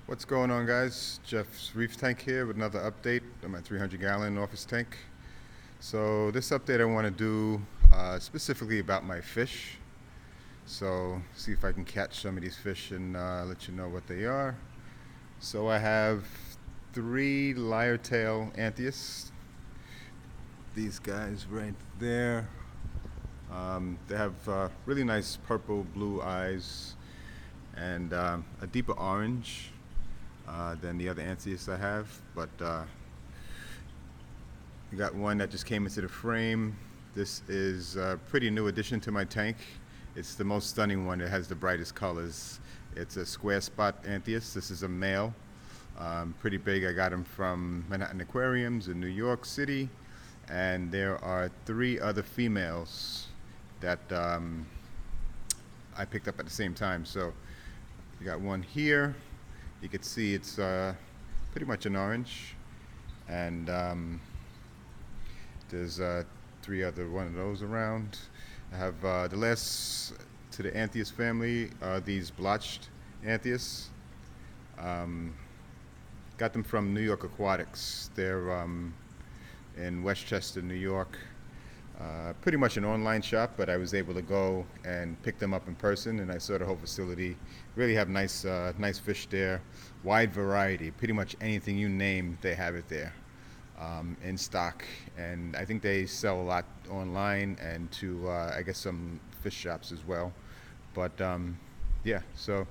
What's going on, guys? Jeff's Reeftank here with another update on my 300-gallon office tank. So this update I want to do specifically about my fish. So see if I can catch some of these fish and let you know what they are. So I have three Lyretail Anthias. These guys right there. They have really nice purple blue eyes and a deeper orange than the other Anthias I have, but you got one that just came into the frame. This is a pretty new addition to my tank. It's the most stunning one. It has the brightest colors. It's a square spot Anthias. This is a male, pretty big. I got him from Manhattan Aquariums in New York City, and there are three other females that I picked up at the same time. So you got one here. You can see it's pretty much an orange, and there's three other one of those around. I have the last to the Anthias family are these Blotched Anthias. Got them from New York Aquatics. They're in Westchester, New York. Pretty much an online shop, but I was able to go and pick them up in person, and I saw the whole facility. Really have nice fish there, wide variety. Pretty much anything you name, they have it there in stock. And I think they sell a lot online and to I guess some fish shops as well. But yeah, so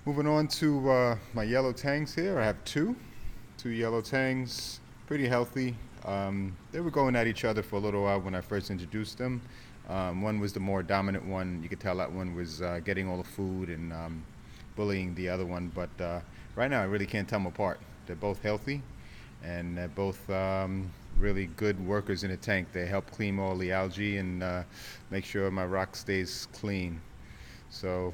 moving on to my Yellow Tangs here. I have two Yellow Tangs, pretty healthy. They were going at each other for a little while when I first introduced them. One was the more dominant one. You could tell that one was getting all the food and bullying the other one. But right now, I really can't tell them apart. They're both healthy, and they're both really good workers in the tank. They help clean all the algae and make sure my rock stays clean. So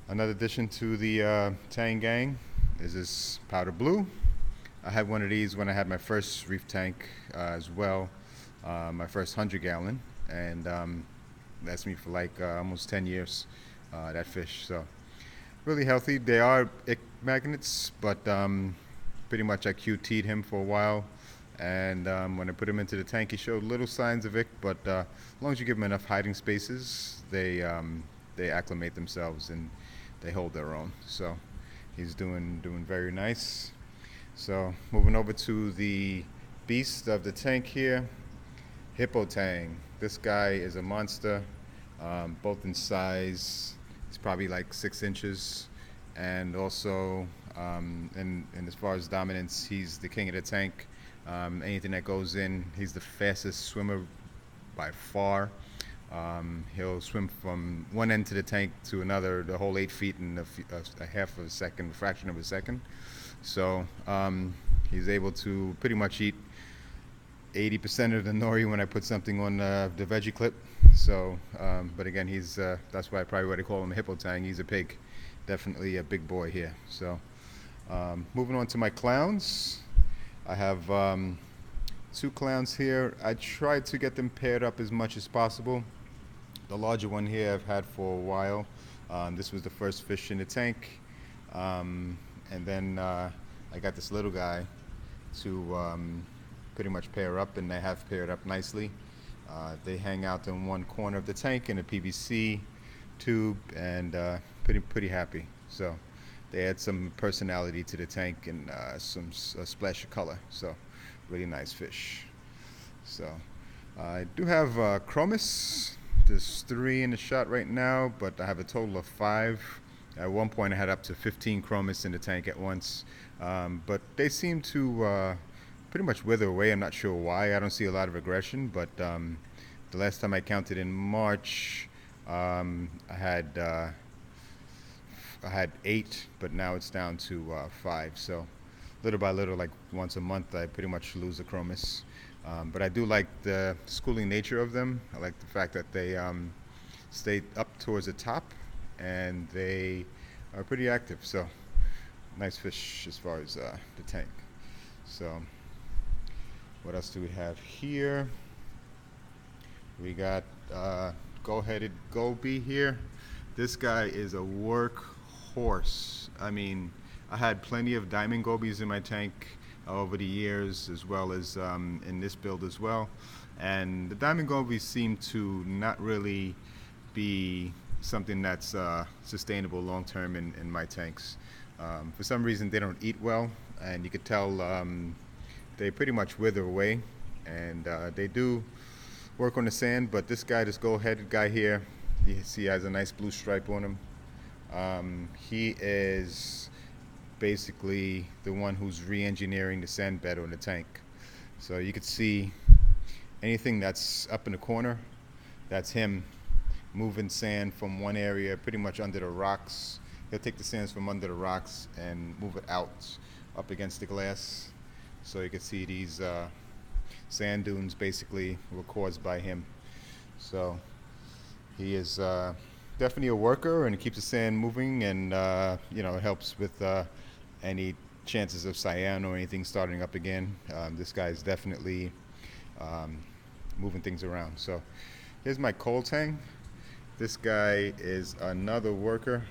another addition to the Tang gang is this powder blue. I had one of these when I had my first reef tank as well, my first 100-gallon, and that's me for like almost 10 years, that fish. So really healthy. They are ick magnets, but pretty much I QT'd him for a while, and when I put him into the tank, he showed little signs of ick, but as long as you give him enough hiding spaces, they acclimate themselves and they hold their own. So he's doing very nice. So moving over to the beast of the tank here, Hippo Tang. This guy is a monster, both in size. He's probably like 6 inches, and also and as far as dominance, he's the king of the tank. Anything that goes in, he's the fastest swimmer by far. He'll swim from one end to the tank to another, the whole 8 feet in a half of a second, fraction of a second. So he's able to pretty much eat 80% of the nori when I put something on the veggie clip. So, but again, he's that's why probably what they call him a Hippo Tang. He's a pig, definitely a big boy here. So moving on to my clowns, I have 2 clowns here. I tried to get them paired up as much as possible. The larger one here I've had for a while. This was the first fish in the tank. And then I got this little guy to pretty much pair up, and they have paired up nicely. They hang out in one corner of the tank in a PVC tube, and pretty happy. So they add some personality to the tank and some splash of color. So really nice fish. So I do have Chromis. There's 3 in the shot right now, but I have a total of 5. At one point I had up to 15 chromis in the tank at once, but they seem to pretty much wither away. I'm not sure why. I don't see a lot of aggression, but the last time I counted in March, I had 8, but now it's down to 5. So little by little, like once a month, I pretty much lose the chromis. But I do like the schooling nature of them. I like the fact that they stay up towards the top, and they are pretty active. So nice fish as far as the tank. So what else do we have here? We got go-headed Goby here. This guy is a workhorse. course. I mean, I had plenty of diamond gobies in my tank over the years, as well as in this build as well. And the diamond gobies seem to not really be something that's sustainable long term in my tanks. For some reason, they don't eat well, and you could tell they pretty much wither away. And they do work on the sand, but this guy, this gold-headed guy here, you see he has a nice blue stripe on him. He is basically the one who's re-engineering the sand bed on the tank. So you could see anything that's up in the corner, that's him moving sand from one area pretty much under the rocks. He'll take the sands from under the rocks and move it out up against the glass. So you can see these sand dunes basically were caused by him. So he is definitely a worker, and he keeps the sand moving, and you know, it helps with any chances of cyan or anything starting up again. This guy is definitely moving things around. So here's my Cole Tang. This guy is another worker.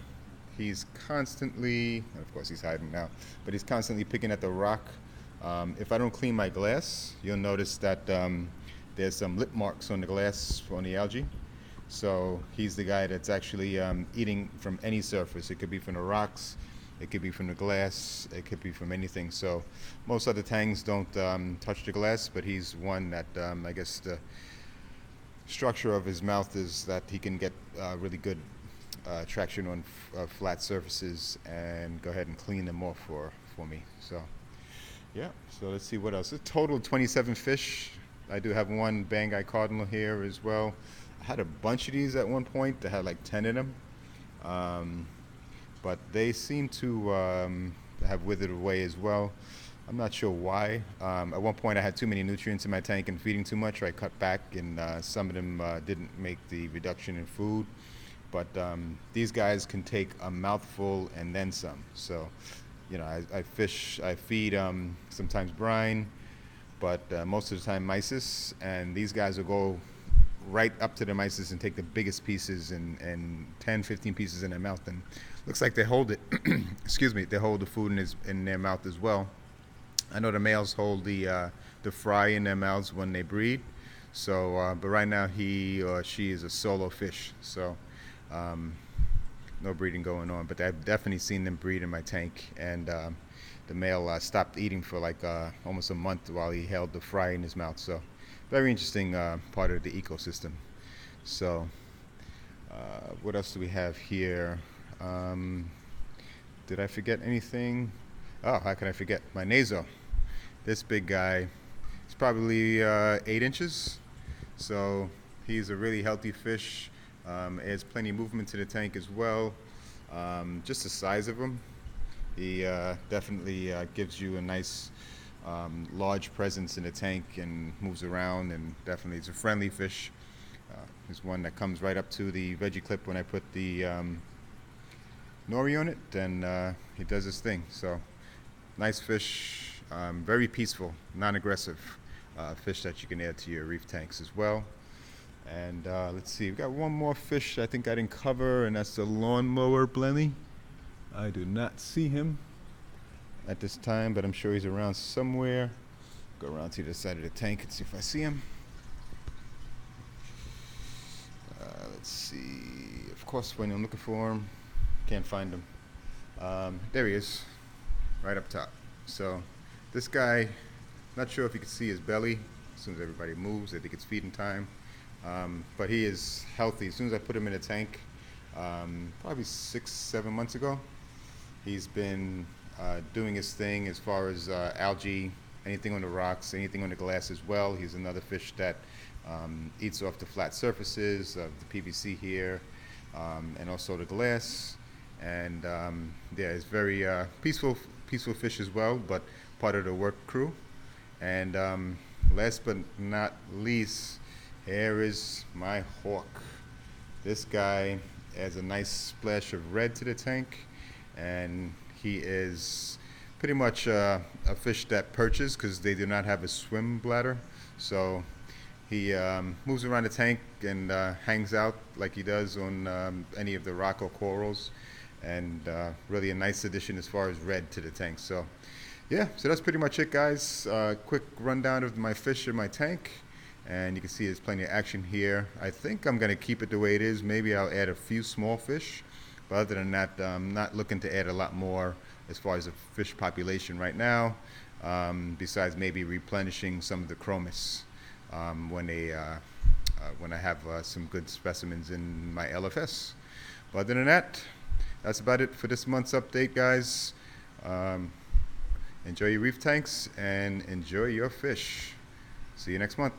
He's constantly, of course he's hiding now, but he's constantly picking at the rock. If I don't clean my glass, you'll notice that there's some lip marks on the glass on the algae. So he's the guy that's actually eating from any surface. It could be from the rocks, it could be from the glass, it could be from anything. So most other tangs don't touch the glass, but he's one that I guess the structure of his mouth is that he can get really good traction on flat surfaces and go ahead and clean them off for me. So yeah, so let's see what else. A total of 27 fish. I do have one Banggai Cardinal here as well. I had a bunch of these at one point. I had like 10 in them, but they seem to have withered away as well. I'm not sure why. At one point I had too many nutrients in my tank and feeding too much, or I cut back, and some of them didn't make the reduction in food. But these guys can take a mouthful and then some. So, you know, I feed sometimes brine, but most of the time mysis, and these guys will go right up to the mysis and take the biggest pieces and 10, 15 pieces in their mouth, and looks like they hold it. Excuse me, they hold the food in their mouth as well. I know the males hold the fry in their mouths when they breed. So, but right now he or she is a solo fish. So. No breeding going on, but I've definitely seen them breed in my tank, and the male stopped eating for like almost a month while he held the fry in his mouth. So very interesting part of the ecosystem. So what else do we have here? Did I forget anything? Oh, how can I forget? My Naso. This big guy is probably 8 inches, so he's a really healthy fish. Adds plenty of movement to the tank as well. Just the size of him, he definitely gives you a nice large presence in the tank and moves around, and definitely it's a friendly fish. He's one that comes right up to the veggie clip when I put the nori on it, and he does his thing. So nice fish, very peaceful, non-aggressive fish that you can add to your reef tanks as well. And let's see, we've got one more fish I think I didn't cover, and that's the Lawnmower Blenny. I do not see him at this time, but I'm sure he's around somewhere. Go around to the side of the tank and see if I see him. Let's see, of course when I'm looking for him, can't find him. There he is, right up top. So this guy, not sure if you can see his belly. As soon as everybody moves, I think it's feeding time. But he is healthy. As soon as I put him in a tank, probably 6-7 months ago, he's been doing his thing as far as algae, anything on the rocks, anything on the glass as well. He's another fish that eats off the flat surfaces of the PVC here, and also the glass. And yeah, it's very peaceful fish as well, but part of the work crew. And last but not least, here is my hawk. This guy adds a nice splash of red to the tank, and he is pretty much a fish that perches because they do not have a swim bladder. So he moves around the tank and hangs out like he does on any of the rock or corals. and really a nice addition as far as red to the tank. So yeah, so that's pretty much it, guys. Quick rundown of my fish in my tank, and you can see there's plenty of action here. I think I'm going to keep it the way it is. Maybe I'll add a few small fish, but other than that, I'm not looking to add a lot more as far as the fish population right now, besides maybe replenishing some of the chromis when I have some good specimens in my LFS. But other than that, that's about it for this month's update, guys. Enjoy your reef tanks and enjoy your fish. See you next month.